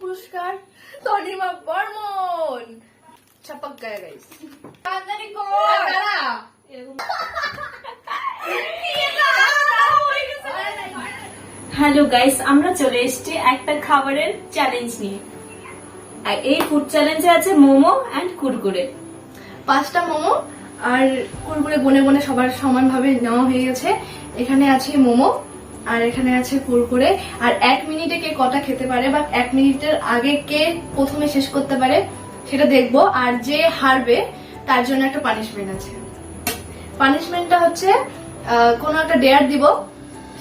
পুরস্কার তনিমা বর্মন ছাপাক গায়ে গাইস তাড়াতাড়ি কর দাঁড়া হ্যালো গাইস, আমরা চলে এসেছি একটা খাবারের চ্যালেঞ্জ নিয়ে। আর এই ফুড চ্যালেঞ্জে আছে মোমো এন্ড কুরকুরে। 5টা মোমো আর কুরকুরে বনে বনে সবার সমানভাবে নেওয়া হয়ে গেছে। এখানে আছে মোমো আর এখানে আছে কুরকুরে। আর 1 মিনিটে কে কটা খেতে পারে বা 1 মিনিটের আগে কে প্রথমে শেষ করতে পারে সেটা দেখবো। আর যে হারবে তার জন্য একটা পানিশমেন্ট আছে। পানিশমেন্টটা হচ্ছে কোনো একটা ডেয়ার দিব,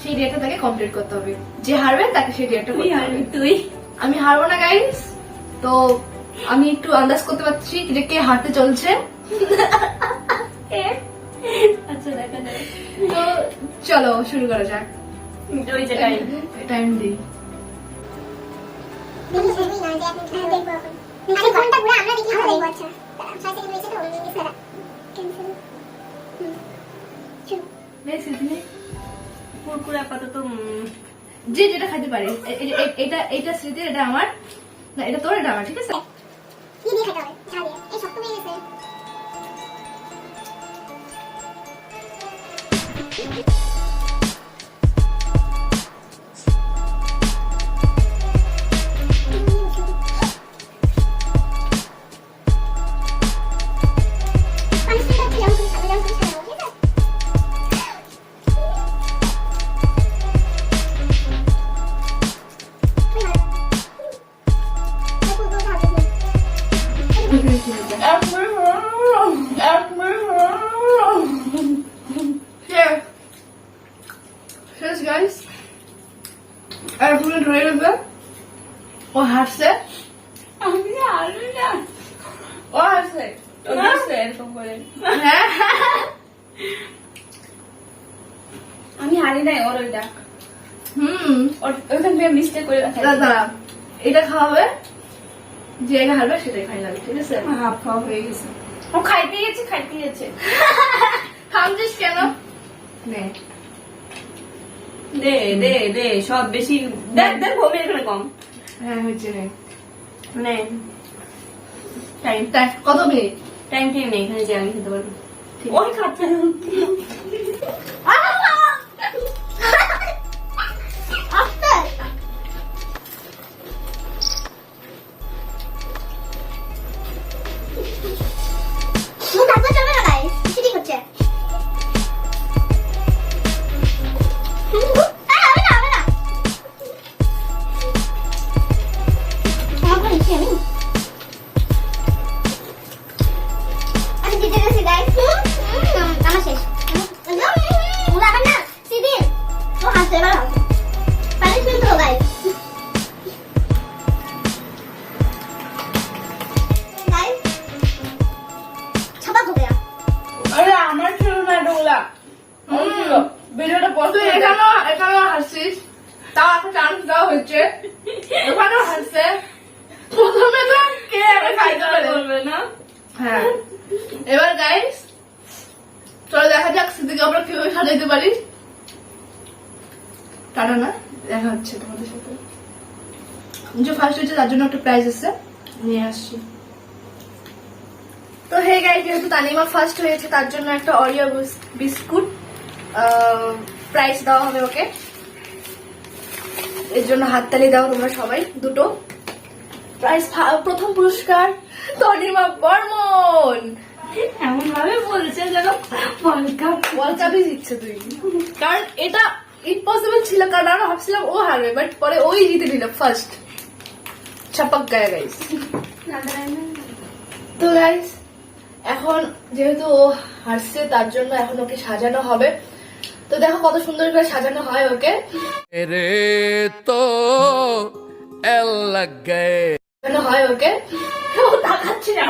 সেই ডেয়ারটা তাকে কমপ্লিট করতে হবে। যে হারবে তাকে সেই ডেয়ারটা করতে হবে। তুই আমি হারবো না গাইস, তো আমি একটু আন্দাজ করতে পারছি যে কে হারতে চলছে। আচ্ছা দেখা যাক, তো চলো শুরু করা যাক। ওই যে টাইম টাইম দিই। কুরকুরে আপাতত যে যেটা খাইতে পারে। এটা এটা স্মৃতির, এটা আমার না, এটা তোর, এটা আমার, ঠিক আছে? Yes, guys. আর ফুল রয়ে গেছে। ও হাসছে, আমি আলু না, ও হাসছে, ও হাসছে এরকম করে। হ্যাঁ আমি হারি নাই, ওর ওইটা ওইখান থেকে মিস্টেক করে রাখা। দাদা এটা খাওয়াবে, যে এটা হারবে সেটাই ফাইনাল, ঠিক আছে? হাফ খাওয়া হয়ে গেছে। ও খাইতে গেছে খামছিস কেন? নে দে দে দে, সব বেশি দেখ দেখ, ভূমি এখানে কম। হ্যাঁ হচ্ছে নে। নে টাইম কত মিনিট? টাইম নেই এখানে, যে আমি খেতে পারবো। ওই খাচ্ছে ভিডিওটা পছন্দ। এখানেও হাসছিস, তাও একটা চান্স দেওয়া হচ্ছে। ওখানেও হাসছে। প্রথমে তো কে আগে খাইতে পারবে না। হ্যাঁ, এবার গাইস চলো দেখা যাক সিদ্দিকে আমরা কিভাবে সাজাইতে পারি। টাটা না, দেখা হচ্ছে তোমাদের সাথে। যে ফার্স্ট হয়েছে তার জন্য একটা প্রাইজ আছে, নিয়ে আসছি। তো হে গাইস, যেহেতু তানিমা ফার্স্ট হয়েছে তার জন্য একটা অরিও বিস্কুট প্রাইজ দেওয়া হবে ওকে। এর জন্য হাততালি দাও তোমরা সবাই। দুটো প্রাইজ। প্রথম পুরস্কার তনিমা বর্মন। এমন ভাবে বলছে যেন ওয়ার্ল্ড কাপই জিতছে তুই, কারণ এটা ইম্পসিবল ছিল। কারণ আমরা ভাবছিলাম ও হারবে, বাট পরে ওই জিতে নিল ফার্স্ট। ছাপাক গায়ে গাইস। তো গাইস এখন যেহেতু ও হারছে তার জন্য এখন ওকে সাজানো হবে। তো দেখো কত সুন্দর করে সাজানো হয় ওকে। রে তো এল লাগ গয়ে সাজানো হয় ওকে। ও তাকাচ্ছে না।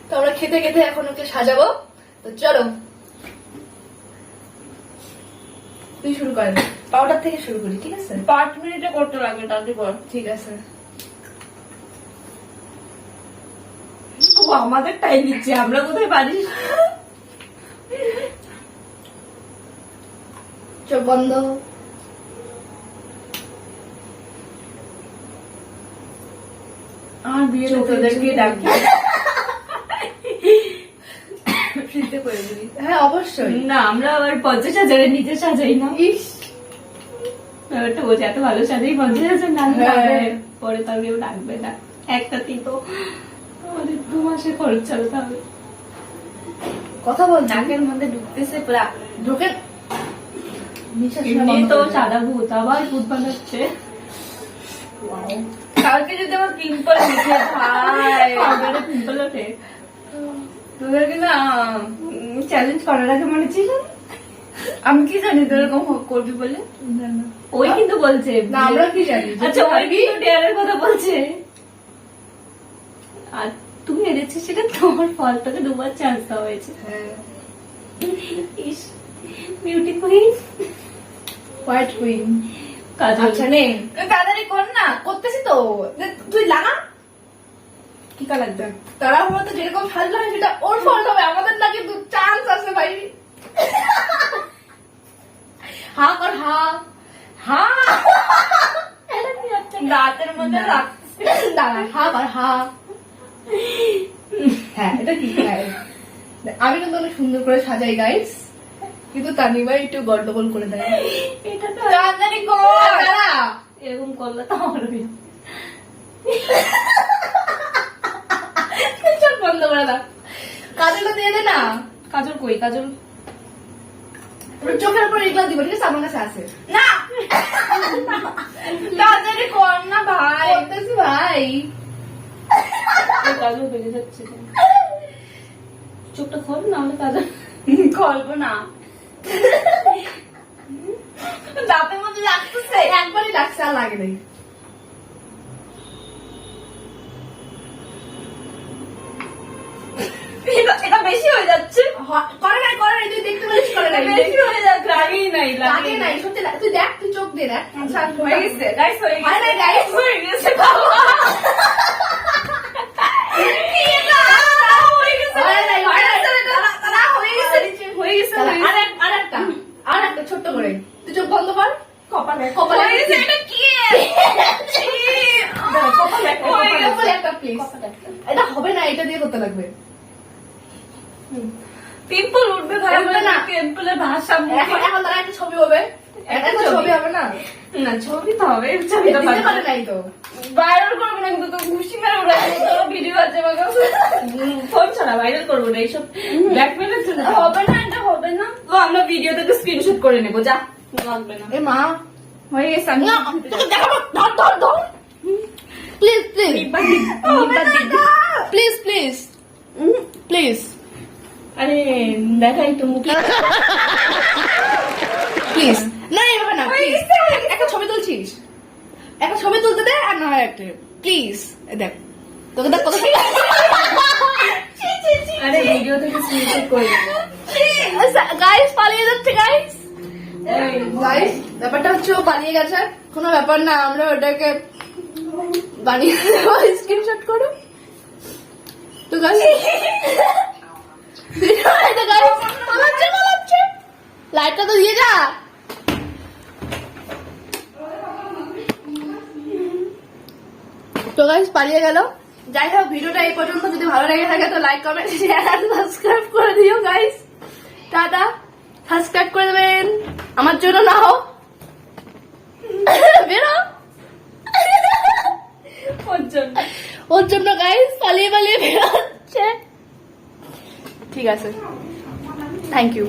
তো আমরা খেতে খেতে এখন ওকে সাজাবো। তো চলো তুই শুরু করেন, পাউডার থেকে শুরু করি, ঠিক আছে? 5 মিনিটে করতে লাগবে, তারপর ঠিক আছে। ও আমাদের টাইম দিচ্ছে, আমরা কোথায় পারি। চোখ বন্ধ। আমার বিয়ে তোদেরকে ডাকি। ফ্রিতে করে দিবি। হ্যাঁ অবশ্যই। না আমরা আবার 50,000 নিজে সাজাই না। ইস ব্যাপারটা বোঝে, এত ভালো সাজাই 50,000 না হ্যাঁ। পাবে, পরে তার কেউ ডাকবে না। একটাতেই তো আমাদের 2 মাসে খরচ চালাতে হবে। কথা বল না। নাকের মধ্যে ঢুকতেছে পুরা। ঢোকে নিঃশ্বাস নেওয়া এমনি বন্ধ তো করে দে। সাদা ভূত, আবার ভূত বানাচ্ছে। কালকে যদি আমার পিম্পল উঠে ভাই, আমাদের পিম্পল ওঠে। তোদেরকে না চ্যালেঞ্জ করার আগে মনে ছিল, আমি কি জানি তোর এরকম করবি বলে। না, না। ওই কিন্তু বলছে। না, আমরা কি জানি? আচ্ছা ওই কিন্তু ডেয়ারের কথা বলছে। আর তুমি হেরেছিস, সেটা তোমার ফল, তোকে 2 বার চান্স দেওয়া হয়েছে। হ্যাঁ ইস বিউটি কুইন হোয়াইট কুইন। কাজল। আচ্ছা নে তাড়াতাড়ি কর না, করতেছি তো। তুই লাগা কি কা লাগবে তারা হলো তো যেরকম সাজলো হয় সেটা ওর ফল হবে, আমাদের না কিন্তু চান্স আছে ভাই। হা কর হা হা দাঁতের মধ্যে রাখছে। দাঁড়া হা কর হা। হ্যাঁ এটা কি খায়? আমি কিন্তু অনেক সুন্দর করে সাজাই গাইস, কিন্তু তানিবাই একটু গন্ডগোল করে দেয়। এটা তো তাড়াতাড়ি কর দাঁড়া। এরকম করলে তো আমার চল বন্ধ করে দাও, কাজলটা দিয়ে দে না। কাজল কই? কাজল চোখের উপর এগুলো দিব, ঠিক আছে? আমার কাছে আছে না, তাড়াতাড়ি কর না ভাই। করতেছি ভাই। কাজল বেরিয়ে যাচ্ছে। চোখটা খোল না, হলে কাজল খলবো না। দাঁতের মধ্যে লাগতেছে। একবারই লাগছে, আর লাগে নাই। এটা বেশি হয়ে যাচ্ছে। করে নাই করে নাই, তুই দেখতে পারিস করে নাই। বেশি হয়ে যাচ্ছে। লাগেই নাই, লাগে নাই সত্যি তুই দেখ, তুই চোখ দে দেখ। আচ্ছা হয়ে গেছে গাইস, হয়ে হয় নাই, গেছে guys? হয়ে গেছে বাবা। কি এটা? হয়ে গেছে। হয় নাই, হয় নাই। তারা হয়ে গেছে। হয়ে গেছে। আর একটা ছোট্ট করে তুই চোখ বন্ধ কর। কপালে কপালে হয়ে গেছে। এটা কি? দাঁড়া, কপালে একটা, হয়ে গেছে। কপালে একটা প্লিজ। এটা হবে না, এটা দিয়ে করতে লাগবে। পিম্পল উঠবে ভাই, উঠবে না। পিম্পলের ভাষা এখন এখন তারা একটা ছবি হবে, একটা ছবি। ছবি হবে না। না, ছবি তো হবে, ছবিটা দিতে পারে নাই তো। ভাইরাল করবো না, কিন্তু তো ঘুষি মেরে উড়াই দেবো। তোর ভিডিও আছে আমার কাছে। ফোন ছাড়া ভাইরাল করবো না, এইসব ব্ল্যাকমেলের জন্য হবে না। এটা হবে না তো আমরা ভিডিও থেকে স্ক্রিনশট করে নেবো। যা, লাগবে না। এ মা হয়ে গেছে। আমি না, তোকে দেখাবো। ধর ধর ধর please please please please please আরে দেখাই তো মুখে। প্লিজ না এভাবে না হয়ে প্লিজ। গেছে। একটা ছবি তুলছিস, একটা ছবি তুলতে দে, আর না হয় একটা প্লিজ। দেখ তোকে দেখ কত আরে ভিডিও থেকে স্ক্রিনশট করে নেবো। গাইস পালিয়ে যাচ্ছে গাইস। গাইস ব্যাপারটা হচ্ছে ও পালিয়ে গেছে, কোনো ব্যাপার না, আমরা ওটাকে বানিয়ে দেবো। স্ক্রিনশট করো তো গাইস। লাইটটা তো দিয়ে যা। তো গাইস পালিয়ে গেল। যাই হোক ভিডিওটা এই পর্যন্ত, যদি ভালো লেগে থাকে তো লাইক কমেন্ট শেয়ার আর সাবস্ক্রাইব করে দিও গাইস। টাটা, সাবস্ক্রাইব করে দেবেন আমার জন্য, না হোক বেরো ওর জন্য গাইস। পালিয়ে পালিয়ে বেরোচ্ছে। ঠিক আছে, থ্যাংক ইউ।